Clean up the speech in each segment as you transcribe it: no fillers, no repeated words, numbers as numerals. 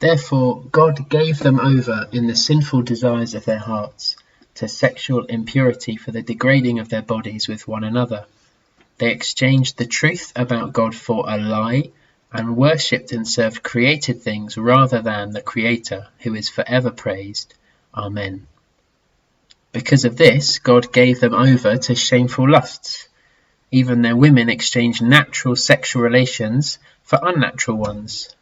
Therefore God gave them over in the sinful desires of their hearts to sexual impurity for the degrading of their bodies with one another. They exchanged the truth about God for a lie and worshipped and served created things rather than the Creator, who is forever praised. Amen. Because of this, God gave them over to shameful lusts. Even their women exchanged natural sexual relations for unnatural ones.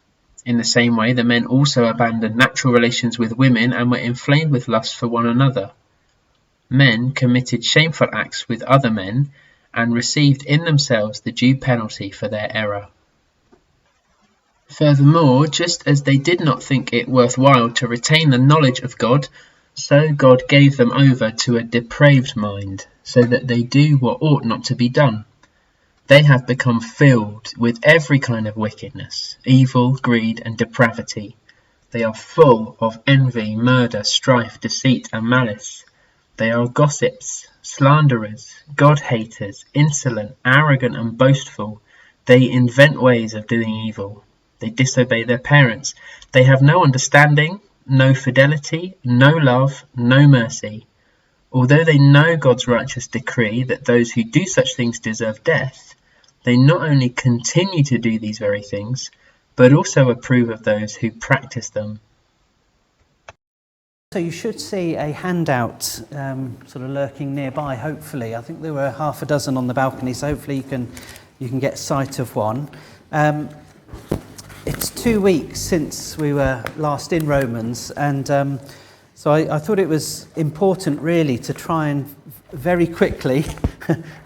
In the same way, the men also abandoned natural relations with women and were inflamed with lust for one another. Men committed shameful acts with other men and received in themselves the due penalty for their error. Furthermore, just as they did not think it worthwhile to retain the knowledge of God, so God gave them over to a depraved mind, so that they do what ought not to be done. They have become filled with every kind of wickedness, evil, greed, and depravity. They are full of envy, murder, strife, deceit, and malice. They are gossips, slanderers, God-haters, insolent, arrogant, and boastful. They invent ways of doing evil. They disobey their parents. They have no understanding, no fidelity, no love, no mercy. Although they know God's righteous decree that those who do such things deserve death, they not only continue to do these very things, but also approve of those who practice them. So you should see a handout sort of lurking nearby, hopefully. I think there were half a dozen on the balcony, so hopefully you can get sight of one. It's 2 weeks since we were last in Romans, and so I thought it was important really to try and very quickly,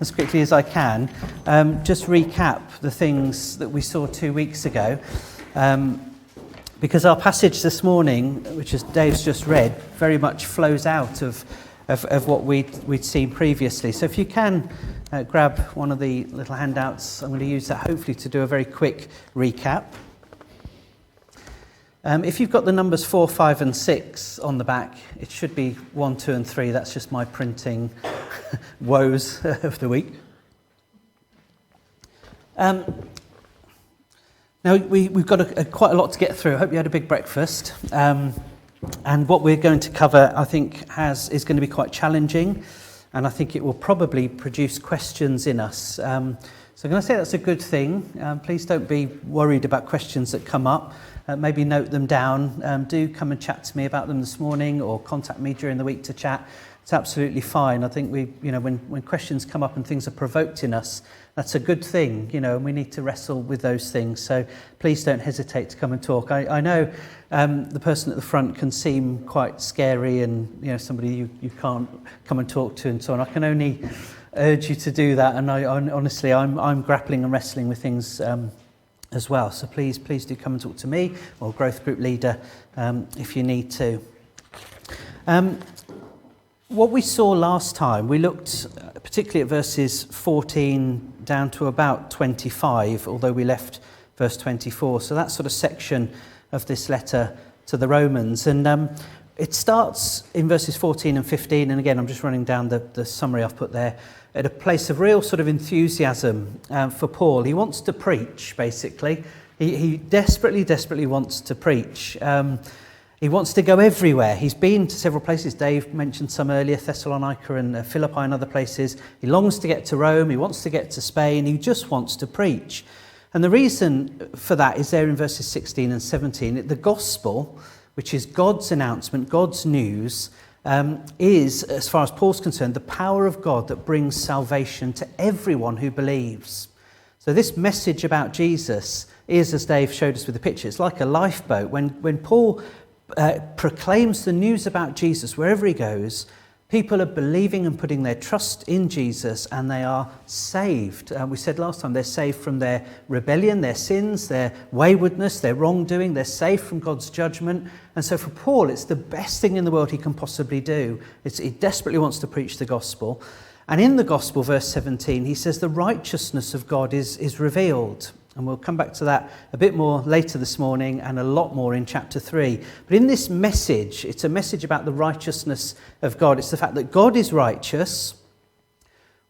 as quickly as I can, just recap the things that we saw 2 weeks ago. Because our passage this morning, which as Dave's just read, very much flows out of what we'd seen previously. So if you can grab one of the little handouts, I'm going to use that hopefully to do a very quick recap. If you've got the numbers 4, 5 and 6 on the back, it should be 1, 2 and 3. That's just my printing woes of the week. Now, we've got quite a lot to get through. I hope you had a big breakfast. And what we're going to cover, I think, is going to be quite challenging. And I think it will probably produce questions in us. So I'm going to say that's a good thing. Please don't be worried about questions that come up. Maybe note them down. Do come and chat to me about them this morning or contact me during the week to chat. It's absolutely fine. I think when questions come up and things are provoked in us, that's a good thing, and we need to wrestle with those things. So please don't hesitate to come and talk. I know the person at the front can seem quite scary and, somebody you can't come and talk to and so on. I can only urge you to do that. And honestly, I'm grappling and wrestling with things as well. So please do come and talk to me or growth group leader if you need to. What we saw last time, we looked particularly at verses 14 down to about 25, although we left verse 24. So that sort of section of this letter to the Romans. And it starts in verses 14 and 15. And again, I'm just running down the summary I've put there. At a place of real sort of enthusiasm for Paul. He wants to preach, basically. He desperately wants to preach. He wants to go everywhere. He's been to several places. Dave mentioned some earlier, Thessalonica and Philippi and other places. He longs to get to Rome. He wants to get to Spain. He just wants to preach. And the reason for that is there in verses 16 and 17. The gospel, which is God's announcement, God's news, is, as far as Paul's concerned, the power of God that brings salvation to everyone who believes. So this message about Jesus is, as Dave showed us with the picture, it's like a lifeboat. When Paul proclaims the news about Jesus wherever he goes, people are believing and putting their trust in Jesus, and they are saved. We said last time they're saved from their rebellion, their sins, their waywardness, their wrongdoing. They're saved from God's judgment. And so for Paul, it's the best thing in the world he can possibly do. He desperately wants to preach the gospel. And in the gospel, verse 17, he says the righteousness of God is revealed. And we'll come back to that a bit more later this morning and a lot more in chapter 3. But in this message, it's a message about the righteousness of God. It's the fact that God is righteous.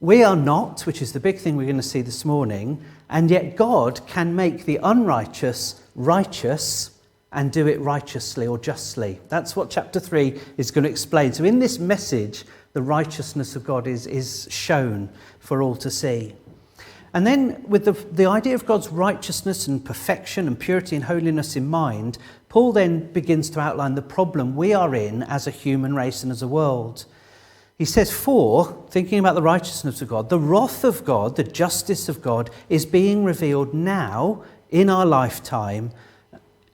We are not, which is the big thing we're going to see this morning. And yet God can make the unrighteous righteous and do it righteously or justly. That's what chapter 3 is going to explain. So in this message, the righteousness of God is shown for all to see. And then with the idea of God's righteousness and perfection and purity and holiness in mind, Paul then begins to outline the problem we are in as a human race and as a world. He says, thinking about the righteousness of God, the wrath of God, the justice of God, is being revealed now in our lifetime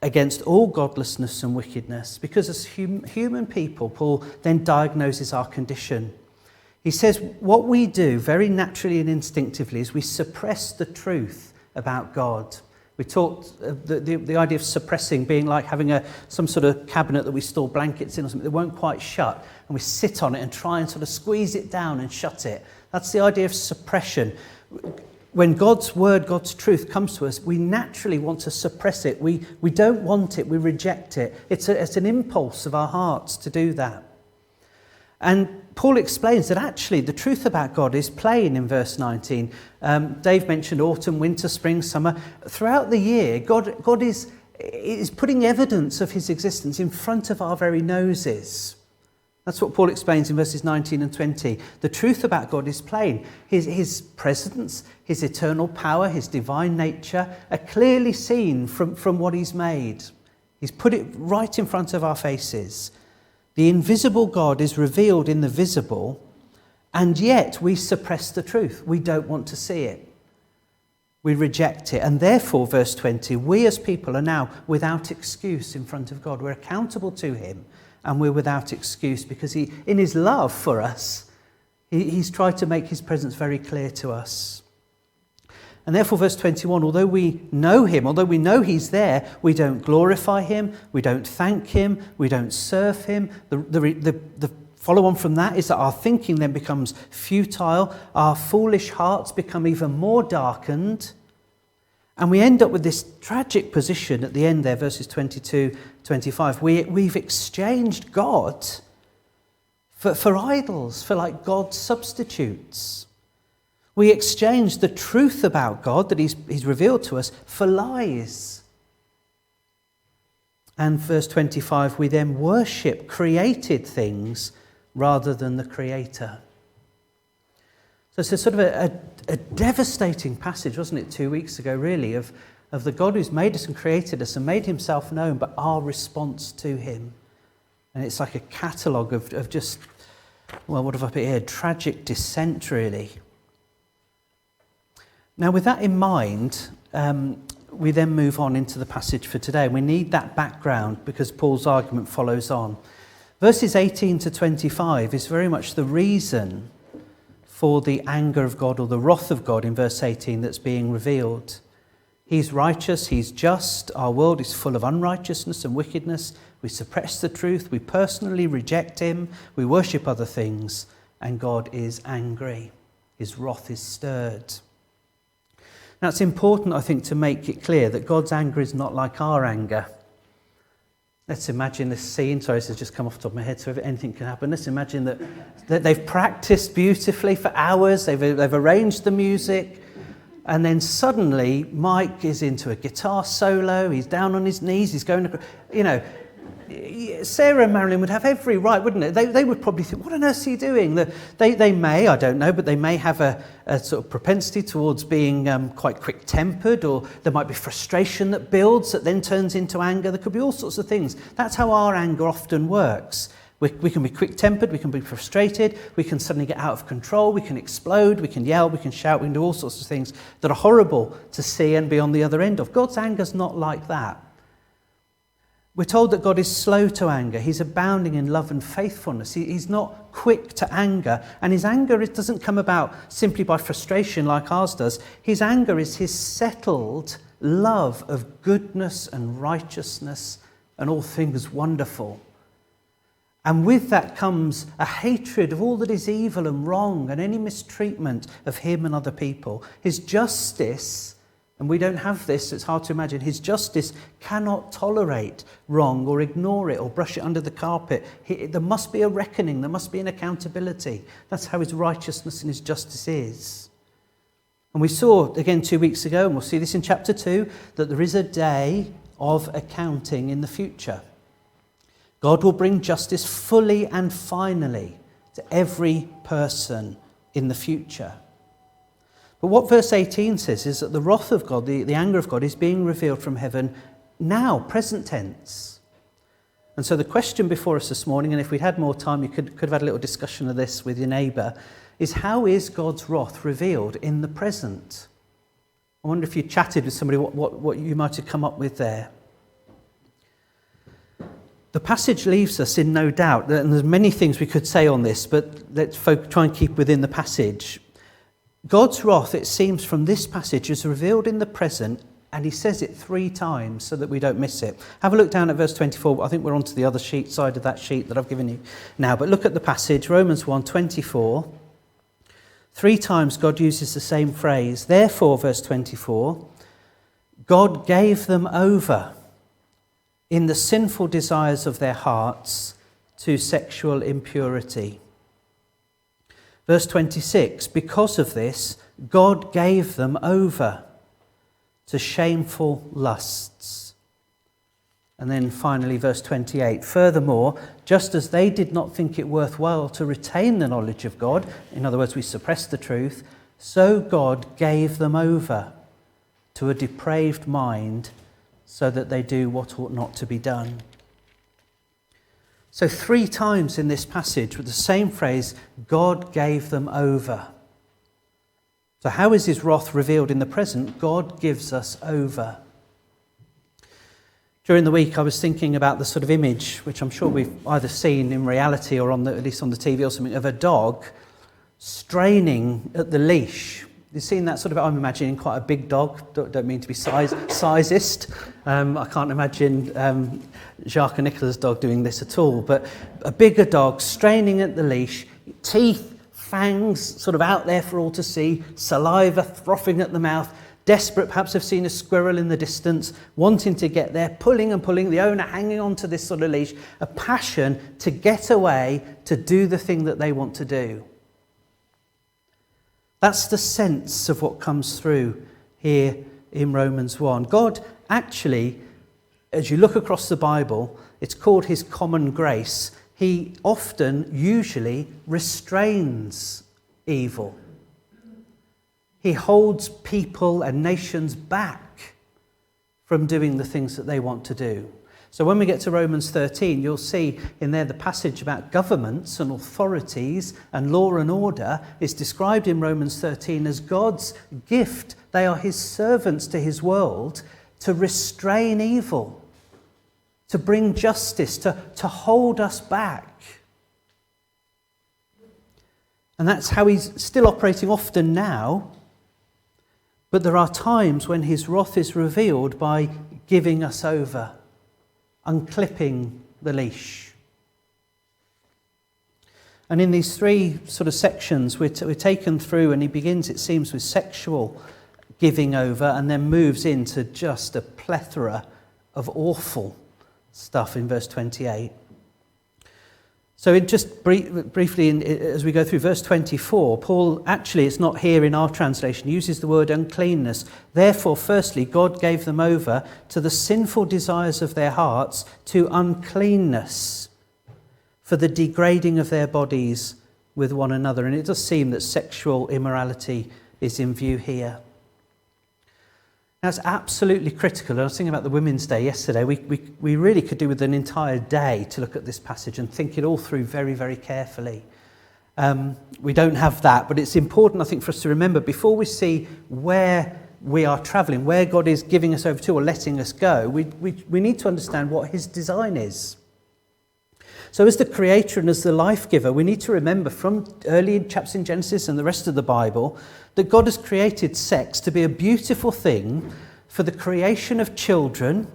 against all godlessness and wickedness. Because as human people, Paul then diagnoses our condition. He says what we do very naturally and instinctively is we suppress the truth about God. We talked the idea of suppressing being like having some sort of cabinet that we store blankets in or something that won't quite shut, and we sit on it and try and sort of squeeze it down and shut it. That's the idea of suppression. When God's word, God's truth comes to us, we naturally want to suppress it. We don't want it, we reject it. It's an impulse of our hearts to do that. And Paul explains that actually the truth about God is plain in verse 19. Dave mentioned autumn, winter, spring, summer. Throughout the year, God is putting evidence of his existence in front of our very noses. That's what Paul explains in verses 19 and 20. The truth about God is plain. His presence, his eternal power, his divine nature are clearly seen from what he's made. He's put it right in front of our faces. The invisible God is revealed in the visible, and yet we suppress the truth. We don't want to see it. We reject it. And therefore, verse 20, we as people are now without excuse in front of God. We're accountable to him, and we're without excuse because he, in his love for us, he's tried to make his presence very clear to us. And therefore, verse 21, although we know him, although we know he's there, we don't glorify him, we don't thank him, we don't serve him. The follow-on from that is that our thinking then becomes futile, our foolish hearts become even more darkened, and we end up with this tragic position at the end there, verses 22, 25. We've exchanged God for idols, for like God's substitutes. We exchange the truth about God that he's revealed to us for lies. And verse 25, we then worship created things rather than the Creator. So it's a sort of a devastating passage, wasn't it, 2 weeks ago, really, of the God who's made us and created us and made himself known, but our response to him. And it's like a catalogue of just, well, what have I put here? Tragic descent, really. Now, with that in mind, we then move on into the passage for today. We need that background because Paul's argument follows on. Verses 18 to 25 is very much the reason for the anger of God or the wrath of God in verse 18 that's being revealed. He's righteous, he's just, our world is full of unrighteousness and wickedness. We suppress the truth, we personally reject him, we worship other things, and God is angry. His wrath is stirred. Now, it's important, I think, to make it clear that God's anger is not like our anger. Let's imagine this scene. Sorry, this has just come off the top of my head, so if anything can happen. Let's imagine that they've practiced beautifully for hours. They've arranged the music. And then suddenly, Mike is into a guitar solo. He's down on his knees. He's going, Sarah and Marilyn would have every right, wouldn't it? They would probably think, what on earth are you doing? They may, I don't know, but they may have a sort of propensity towards being quite quick-tempered, or there might be frustration that builds that then turns into anger. There could be all sorts of things. That's how our anger often works. We can be quick-tempered, we can be frustrated, we can suddenly get out of control, we can explode, we can yell, we can shout, we can do all sorts of things that are horrible to see and be on the other end of. God's anger's not like that. We're told that God is slow to anger. He's abounding in love and faithfulness. He's not quick to anger. And his anger, it doesn't come about simply by frustration like ours does. His anger is his settled love of goodness and righteousness and all things wonderful. And with that comes a hatred of all that is evil and wrong and any mistreatment of him and other people. His justice, and we don't have this, it's hard to imagine, his justice cannot tolerate wrong or ignore it or brush it under the carpet. There must be a reckoning, there must be an accountability. That's how his righteousness and his justice is. And we saw, again 2 weeks ago, and we'll see this in chapter 2, that there is a day of accounting in the future. God will bring justice fully and finally to every person in the future. But what verse 18 says is that the wrath of God, the anger of God, is being revealed from heaven now, present tense. And so the question before us this morning, and if we'd had more time, you could have had a little discussion of this with your neighbour, is how is God's wrath revealed in the present? I wonder if you chatted with somebody what you might have come up with there. The passage leaves us in no doubt, and there's many things we could say on this, but let's try and keep within the passage. God's wrath, it seems from this passage, is revealed in the present, and he says it 3 times so that we don't miss it. Have a look down at verse 24. I think we're onto the other side of that sheet that I've given you now. But look at the passage, Romans 1:24. 3 times God uses the same phrase. Therefore, verse 24, God gave them over in the sinful desires of their hearts to sexual impurity. Verse 26, because of this, God gave them over to shameful lusts. And then finally, verse 28, furthermore, just as they did not think it worthwhile to retain the knowledge of God, in other words, we suppressed the truth, so God gave them over to a depraved mind so that they do what ought not to be done. So 3 times in this passage with the same phrase, God gave them over. So how is his wrath revealed in the present? God gives us over. During the week I was thinking about the sort of image, which I'm sure we've either seen in reality or at least on the TV or something, of a dog straining at the leash. You've seen that sort of, I'm imagining quite a big dog, don't mean to be sizist. I can't imagine Jacques and Nicola's dog doing this at all, but a bigger dog straining at the leash, teeth, fangs sort of out there for all to see, saliva frothing at the mouth, desperate, perhaps have seen a squirrel in the distance, wanting to get there, pulling and pulling, the owner hanging on to this sort of leash, a passion to get away, to do the thing that they want to do. That's the sense of what comes through here in Romans 1. God actually, as you look across the Bible, it's called his common grace. He often, usually, restrains evil. He holds people and nations back from doing the things that they want to do. So when we get to Romans 13, you'll see in there the passage about governments and authorities and law and order is described in Romans 13 as God's gift. They are his servants to his world to restrain evil, to bring justice, to hold us back. And that's how he's still operating often now. But there are times when his wrath is revealed by giving us over, unclipping the leash. And in these 3 sort of sections we're taken through, and he begins, it seems, with sexual giving over and then moves into just a plethora of awful stuff in verse 28. So just briefly, as we go through verse 24, Paul, actually it's not here in our translation, uses the word uncleanness. Therefore, firstly, God gave them over to the sinful desires of their hearts, to uncleanness, for the degrading of their bodies with one another. And it does seem that sexual immorality is in view here. That's absolutely critical. I was thinking about the Women's Day yesterday. We really could do with an entire day to look at this passage and think it all through very, very carefully. We don't have that, but it's important, I think, for us to remember before we see where we are travelling, where God is giving us over to or letting us go, we need to understand what his design is. So as the creator and as the life giver, we need to remember from early chapters in Genesis and the rest of the Bible that God has created sex to be a beautiful thing for the creation of children,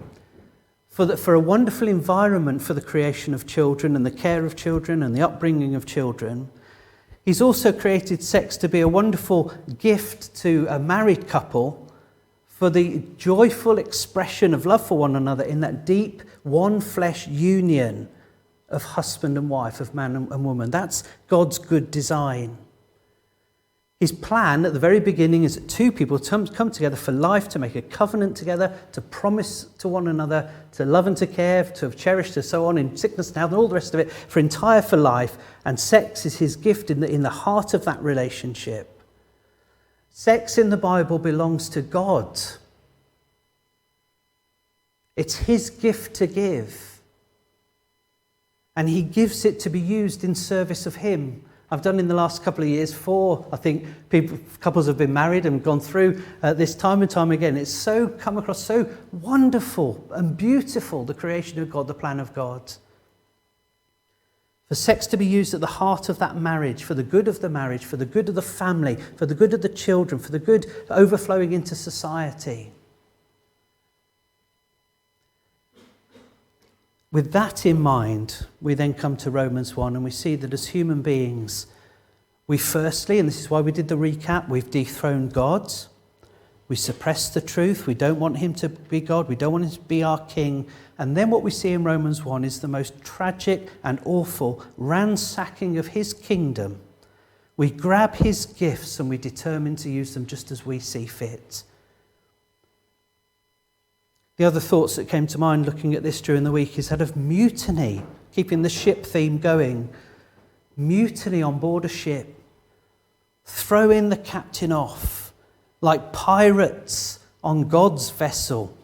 for a wonderful environment for the creation of children and the care of children and the upbringing of children. He's also created sex to be a wonderful gift to a married couple for the joyful expression of love for one another in that deep one flesh union of husband and wife, of man and woman. That's God's good design. His plan at the very beginning is that two people come together for life, to make a covenant together, to promise to one another, to love and to care, to have cherished and so on in sickness and health and all the rest of it, for life. And sex is his gift in the heart of that relationship. Sex in the Bible belongs to God. It's his gift to give. And he gives it to be used in service of him. I've done in the last couple of years 4, I think, couples have been married and gone through this time and time again. It's so come across so wonderful and beautiful, the creation of God, the plan of God. For sex to be used at the heart of that marriage, for the good of the marriage, for the good of the family, for the good of the children, for the good overflowing into society. With that in mind, we then come to Romans 1 and we see that as human beings, we firstly, and this is why we did the recap, we've dethroned God. We suppress the truth. We don't want him to be God. We don't want him to be our king. And then what we see in Romans 1 is the most tragic and awful ransacking of his kingdom. We grab his gifts and we determine to use them just as we see fit. The other thoughts that came to mind looking at this during the week is that of mutiny, keeping the ship theme going. Mutiny on board a ship. Throwing the captain off like pirates on God's vessel.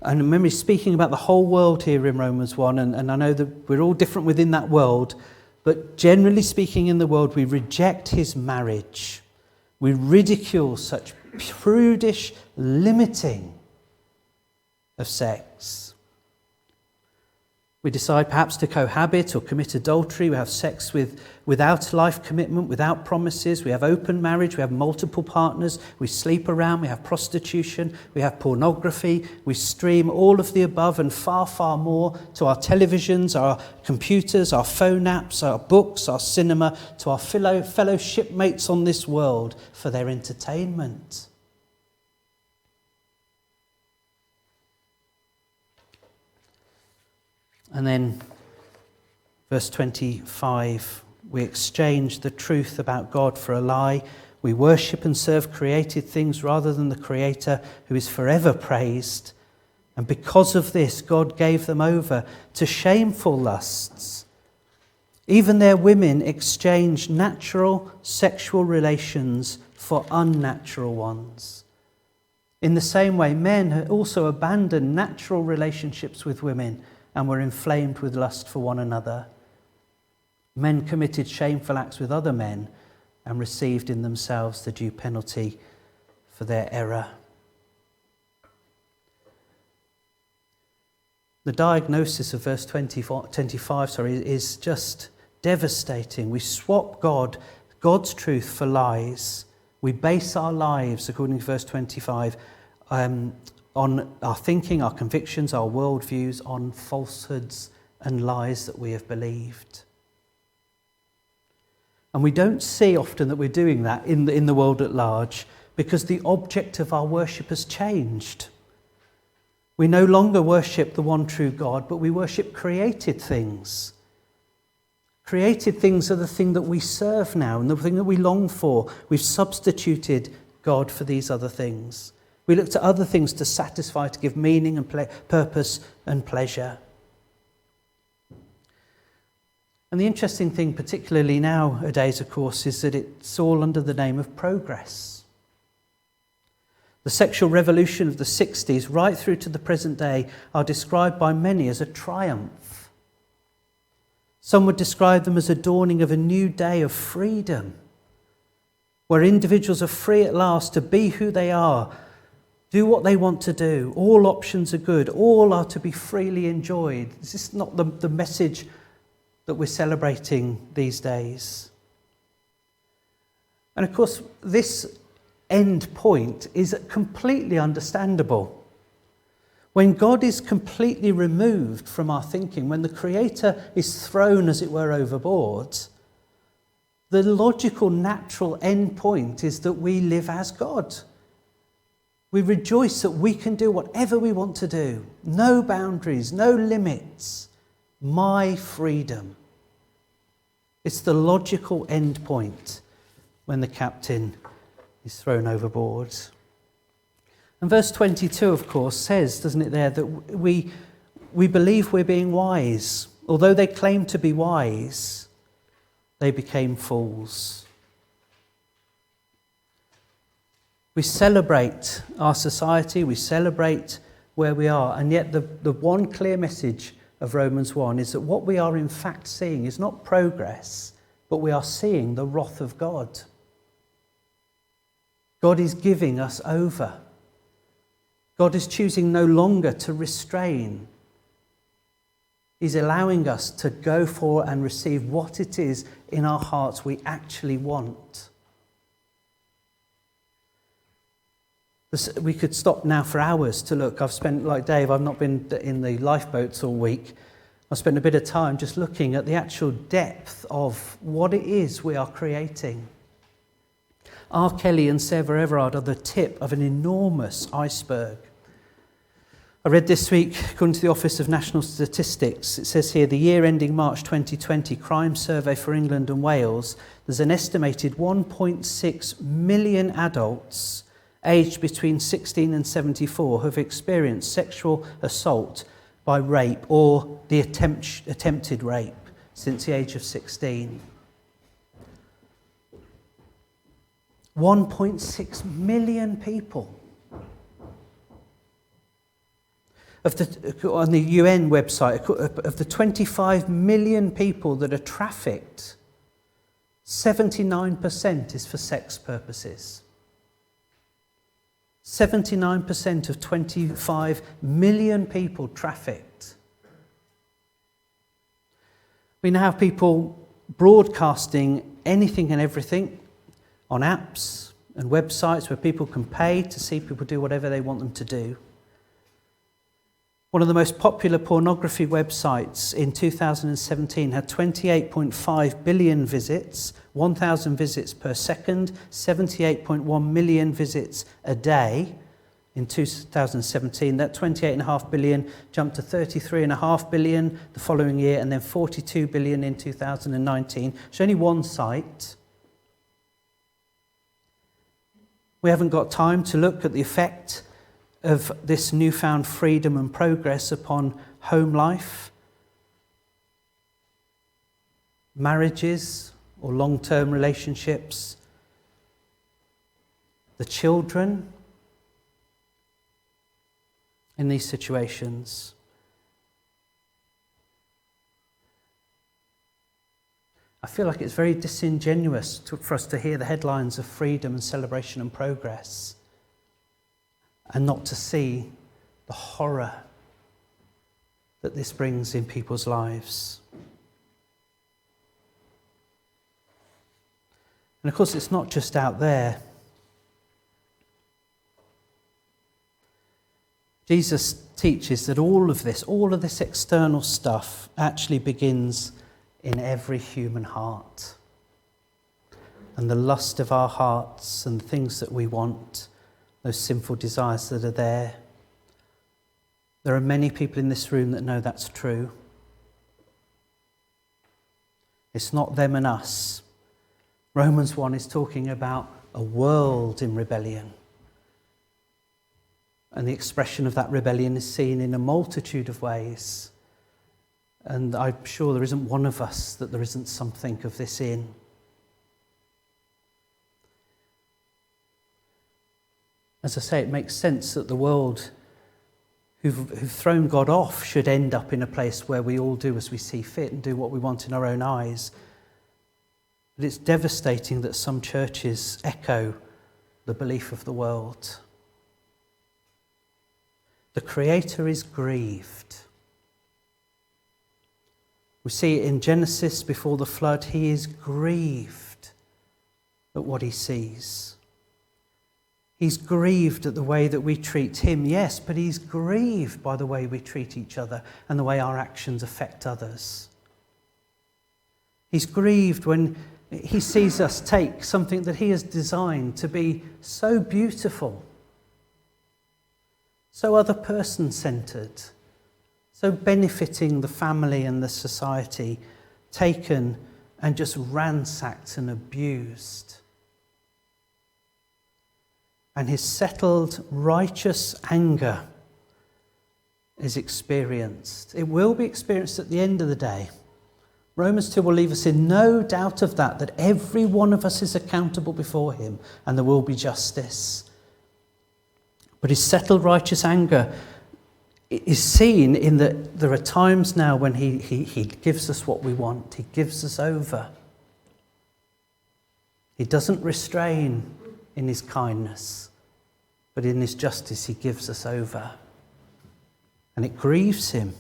And remember, he's speaking about the whole world here in Romans 1, and I know that we're all different within that world, but generally speaking in the world, we reject his marriage. We ridicule such prudish limiting of sex. We decide perhaps to cohabit or commit adultery. We have sex without life commitment, without promises. We have open marriage. We have multiple partners. We sleep around. We have prostitution. We have pornography. We stream all of the above and far, far more to our televisions, our computers, our phone apps, our books, our cinema, to our fellow shipmates on this world for their entertainment. And then, verse 25, we exchange the truth about God for a lie. We worship and serve created things rather than the Creator, who is forever praised. And because of this, God gave them over to shameful lusts. Even their women exchanged natural sexual relations for unnatural ones. In the same way, men also abandoned natural relationships with women and were inflamed with lust for one another. Men committed shameful acts with other men and received in themselves the due penalty for their error. The diagnosis of verse 25 is just devastating. We swap God's truth for lies. We base our lives, according to verse 25, on our thinking, our convictions, our worldviews, on falsehoods and lies that we have believed. And we don't see often that we're doing that in the world at large, because the object of our worship has changed. We no longer worship the one true God, but we worship created things. Created things are the thing that we serve now and the thing that we long for. We've substituted God for these other things. We look to other things to satisfy, to give meaning and purpose and pleasure. And the interesting thing, particularly nowadays, of course, is that it's all under the name of progress. The sexual revolution of the 60s, right through to the present day, are described by many as a triumph. Some would describe them as a dawning of a new day of freedom, where individuals are free at last to be who they are, do what they want to do. All options are good. All are to be freely enjoyed. This is not the message that we're celebrating these days. And of course, this end point is completely understandable. When God is completely removed from our thinking, when the Creator is thrown, as it were, overboard, the logical, natural end point is that we live as God. We rejoice that we can do whatever we want to do. No boundaries, no limits. My freedom. It's the logical end point when the captain is thrown overboard. And verse 22, of course, says, doesn't it there, that we believe we're being wise. Although they claim to be wise, they became fools. We celebrate our society, we celebrate where we are, and yet the one clear message of Romans 1 is that what we are in fact seeing is not progress, but we are seeing the wrath of God. God is giving us over. God is choosing no longer to restrain. He's allowing us to go for and receive what it is in our hearts we actually want. We could stop now for hours to look. I've spent, like Dave, I've not been in the lifeboats all week. I've spent a bit of time just looking at the actual depth of what it is we are creating. R. Kelly and Sarah Everard are the tip of an enormous iceberg. I read this week, according to the Office of National Statistics, it says here, the year ending March 2020 crime survey for England and Wales, there's an estimated 1.6 million adults aged between 16 and 74 who have experienced sexual assault by rape or the attempted rape since the age of 16. 1.6 million people. On the UN website, of the 25 million people that are trafficked, 79% is for sex purposes. 79% of 25 million people trafficked. We now have people broadcasting anything and everything on apps and websites where people can pay to see people do whatever they want them to do. One of the most popular pornography websites in 2017 had 28.5 billion visits, 1,000 visits per second, 78.1 million visits a day in 2017. That 28.5 billion jumped to 33.5 billion the following year, and then 42 billion in 2019. It's only one site. We haven't got time to look at the effect of this newfound freedom and progress upon home life, marriages or long-term relationships, the children in these situations. I feel like it's very disingenuous for us to hear the headlines of freedom and celebration and progress and not to see the horror that this brings in people's lives. And of course, it's not just out there. Jesus teaches that all of this external stuff actually begins in every human heart. And the lust of our hearts and the things that we want, those sinful desires that are there. There are many people in this room that know that's true. It's not them and us. Romans 1 is talking about a world in rebellion. And the expression of that rebellion is seen in a multitude of ways. And I'm sure there isn't one of us that there isn't something of this in. As I say, it makes sense that the world who've thrown God off should end up in a place where we all do as we see fit and do what we want in our own eyes. But it's devastating that some churches echo the belief of the world. The Creator is grieved. We see it in Genesis before the flood. He is grieved at what he sees. He's grieved at the way that we treat him, yes, but he's grieved by the way we treat each other and the way our actions affect others. He's grieved when he sees us take something that he has designed to be so beautiful, so other person-centered, so benefiting the family and the society, taken and just ransacked and abused and his settled righteous anger is experienced. It will be experienced at the end of the day. Romans 2 will leave us in no doubt of that every one of us is accountable before him and there will be justice. But his settled righteous anger is seen in that there are times now when he gives us what we want. He gives us over. He doesn't restrain in his kindness, but in his justice he gives us over. And it grieves him.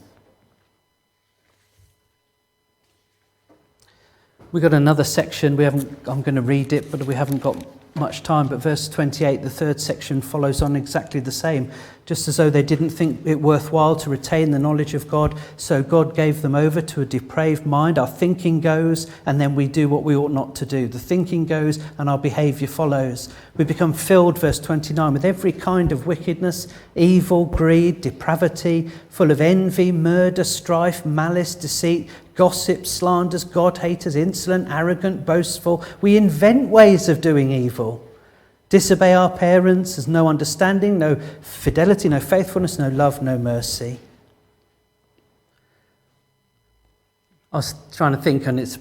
We've got another section. I'm going to read it, but we haven't got much time. But verse 28, the third section, follows on exactly the same. Just as though they didn't think it worthwhile to retain the knowledge of God, so God gave them over to a depraved mind. Our thinking goes, and then we do what we ought not to do. The thinking goes, and our behaviour follows. We become filled, verse 29, with every kind of wickedness, evil, greed, depravity, full of envy, murder, strife, malice, deceit, gossip, slanders, God-haters, insolent, arrogant, boastful. We invent ways of doing evil. Disobey our parents. There's no understanding, no fidelity, no faithfulness, no love, no mercy. I was trying to think, and it's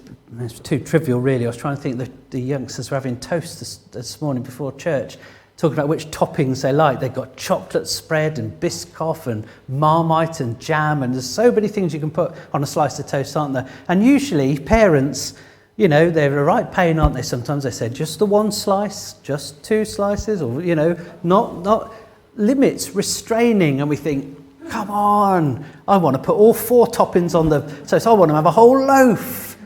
too trivial really, I was trying to think that the youngsters were having toast this morning before church, talking about which toppings they like. They've got chocolate spread and Biscoff and Marmite and jam, and there's so many things you can put on a slice of toast, aren't there? And usually parents, you know, they're a right pain, aren't they? Sometimes they say just the one slice, just two slices, or, you know, not limits, restraining. And we think, come on, I want to put all four toppings on the toast. I want to have a whole loaf.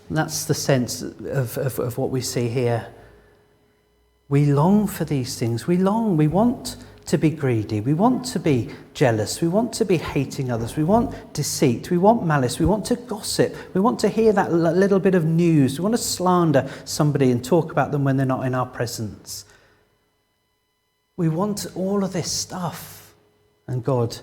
And that's the sense of what we see here. We long for these things. We want to be greedy. We want to be jealous. We want to be hating others. We want deceit. We want malice. We want to gossip. We want to hear that little bit of news. We want to slander somebody and talk about them when they're not in our presence. We want all of this stuff, and God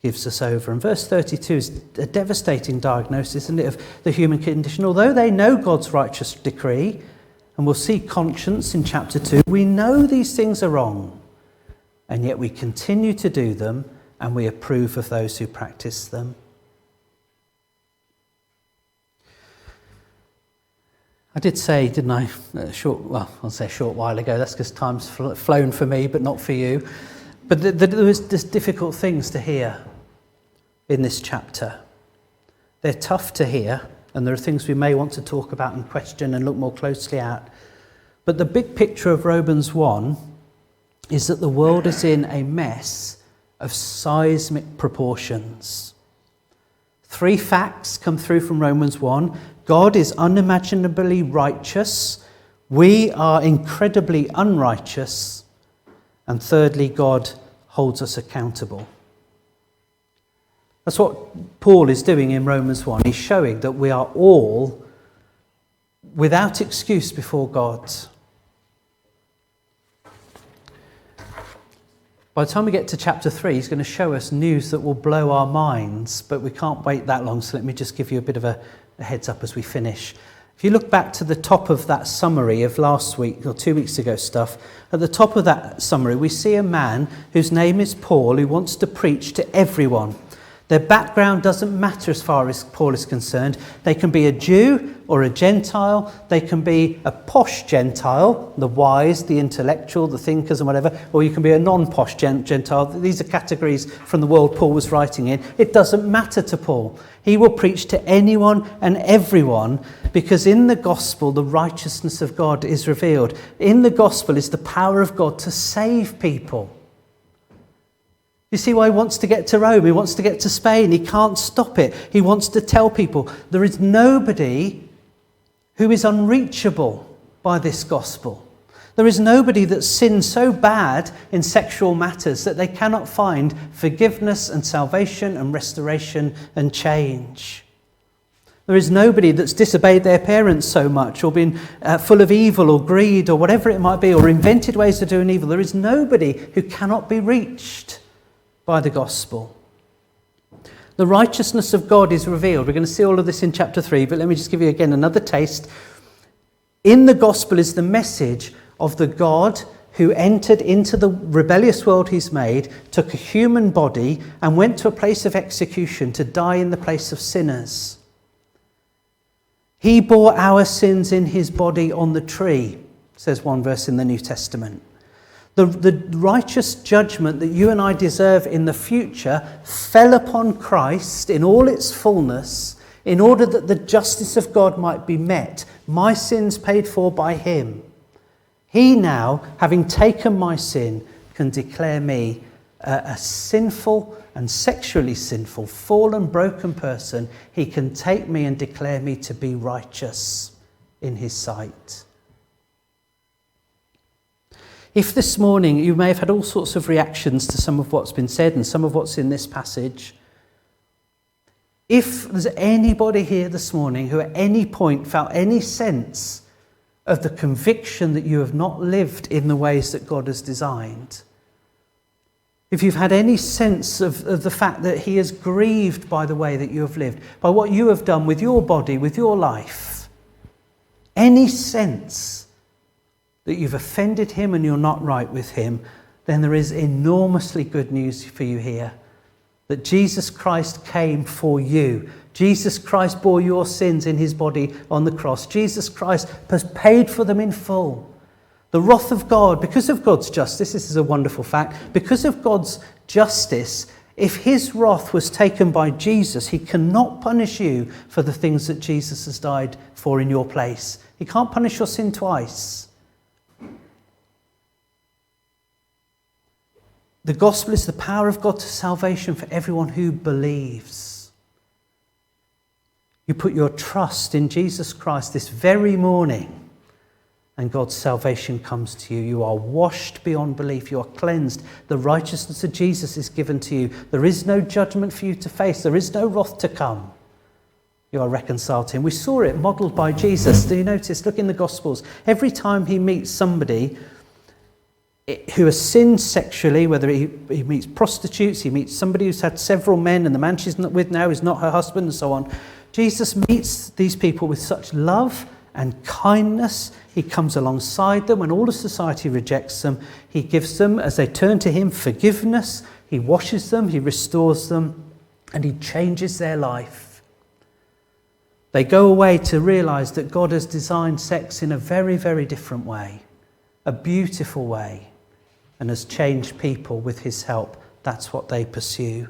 gives us over. And verse 32 is a devastating diagnosis, isn't it, of the human condition. Although they know God's righteous decree, and we'll see conscience in chapter 2, we know these things are wrong, and yet we continue to do them, and we approve of those who practice them. I did say, didn't I, I'll say a short while ago, that's because time's flown for me, but not for you. But there's difficult things to hear in this chapter. They're tough to hear, and there are things we may want to talk about and question and look more closely at. But the big picture of Romans 1 is that the world is in a mess of seismic proportions. 3 facts come through from Romans 1. God is unimaginably righteous. We are incredibly unrighteous. And thirdly, God holds us accountable. That's what Paul is doing in Romans 1. He's showing that we are all without excuse before God. By the time we get to chapter 3, he's going to show us news that will blow our minds, but we can't wait that long, so let me just give you a bit of a heads up as we finish. If you look back to the top of that summary of last week, or 2 weeks ago stuff, at the top of that summary, we see a man whose name is Paul, who wants to preach to everyone. Their background doesn't matter as far as Paul is concerned. They can be a Jew or a Gentile. They can be a posh Gentile, the wise, the intellectual, the thinkers and whatever, or you can be a non-posh Gentile. These are categories from the world Paul was writing in. It doesn't matter to Paul. He will preach to anyone and everyone because in the gospel, the righteousness of God is revealed. In the gospel is the power of God to save people. You see why he wants to get to Rome? He wants to get to Spain. He can't stop it. He wants to tell people there is nobody who is unreachable by this gospel. There is nobody that's sinned so bad in sexual matters that they cannot find forgiveness and salvation and restoration and change. There is nobody that's disobeyed their parents so much or been full of evil or greed or whatever it might be or invented ways of doing evil. There is nobody who cannot be reached by the gospel. The righteousness of God is revealed. We're going to see all of this in chapter 3, but let me just give you again another taste. In the gospel is the message of the God who entered into the rebellious world he's made, took a human body and went to a place of execution to die in the place of sinners. He bore our sins in his body on the tree, says one verse in the New Testament. The righteous judgment that you and I deserve in the future fell upon Christ in all its fullness in order that the justice of God might be met. My sins paid for by him. He now, having taken my sin, can declare me a sinful and sexually sinful, fallen, broken person. He can take me and declare me to be righteous in his sight. If this morning you may have had all sorts of reactions to some of what's been said and some of what's in this passage, if there's anybody here this morning who at any point felt any sense of the conviction that you have not lived in the ways that God has designed, if you've had any sense of the fact that he is grieved by the way that you have lived, by what you have done with your body, with your life, any sense that you've offended him and you're not right with him, then there is enormously good news for you here. That Jesus Christ came for you. Jesus Christ bore your sins in his body on the cross. Jesus Christ has paid for them in full. The wrath of God, because of God's justice, this is a wonderful fact, because of God's justice, if his wrath was taken by Jesus, he cannot punish you for the things that Jesus has died for in your place. He can't punish your sin twice. The gospel is the power of God to salvation for everyone who believes. You put your trust in Jesus Christ this very morning, and God's salvation comes to you. You are washed beyond belief. You are cleansed. The righteousness of Jesus is given to you. There is no judgment for you to face. There is no wrath to come. You are reconciled to him. We saw it modelled by Jesus. Do you notice? Look in the Gospels. Every time he meets somebody who has sinned sexually, whether he meets prostitutes, he meets somebody who's had several men and the man she's not with now is not her husband and so on, Jesus meets these people with such love and kindness. He comes alongside them when all of society rejects them. He gives them, as they turn to him, forgiveness. He washes them, he restores them, and he changes their life. They go away to realise that God has designed sex in a very, very different way, a beautiful way, and has changed people with his help. That's what they pursue.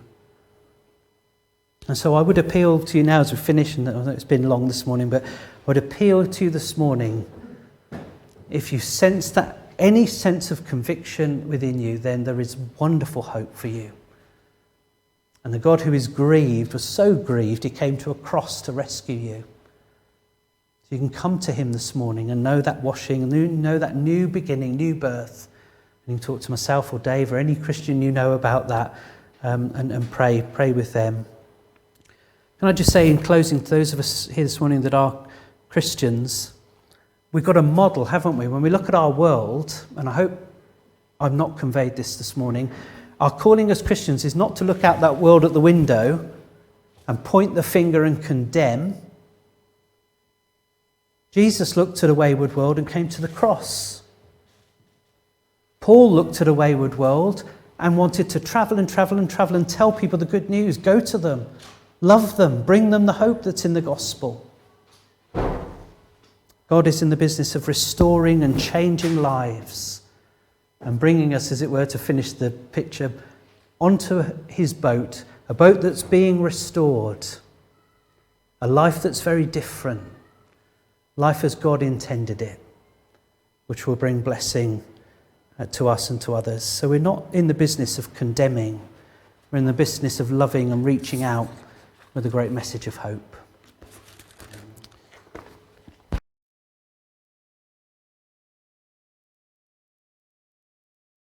And so I would appeal to you now as we finish, and I know it's been long this morning, but I would appeal to you this morning, if you sense that any sense of conviction within you, then there is wonderful hope for you. And the God who is grieved was so grieved he came to a cross to rescue you. So you can come to him this morning and know that washing, and know that new beginning, new birth. And you can talk to myself or Dave or any Christian you know about that, and pray with them. Can I just say in closing to those of us here this morning that are Christians, we've got a model, haven't we? When we look at our world, and I hope I've not conveyed this morning, our calling as Christians is not to look out that world at the window and point the finger and condemn. Jesus looked at a wayward world and came to the cross. Paul looked at a wayward world and wanted to travel and tell people the good news. Go to them, love them, bring them the hope that's in the gospel. God is in the business of restoring and changing lives and bringing us, as it were, to finish the picture, onto his boat, a boat that's being restored, a life that's very different, life as God intended it, which will bring blessing to us and to others. So we're not in the business of condemning, we're in the business of loving and reaching out with a great message of hope.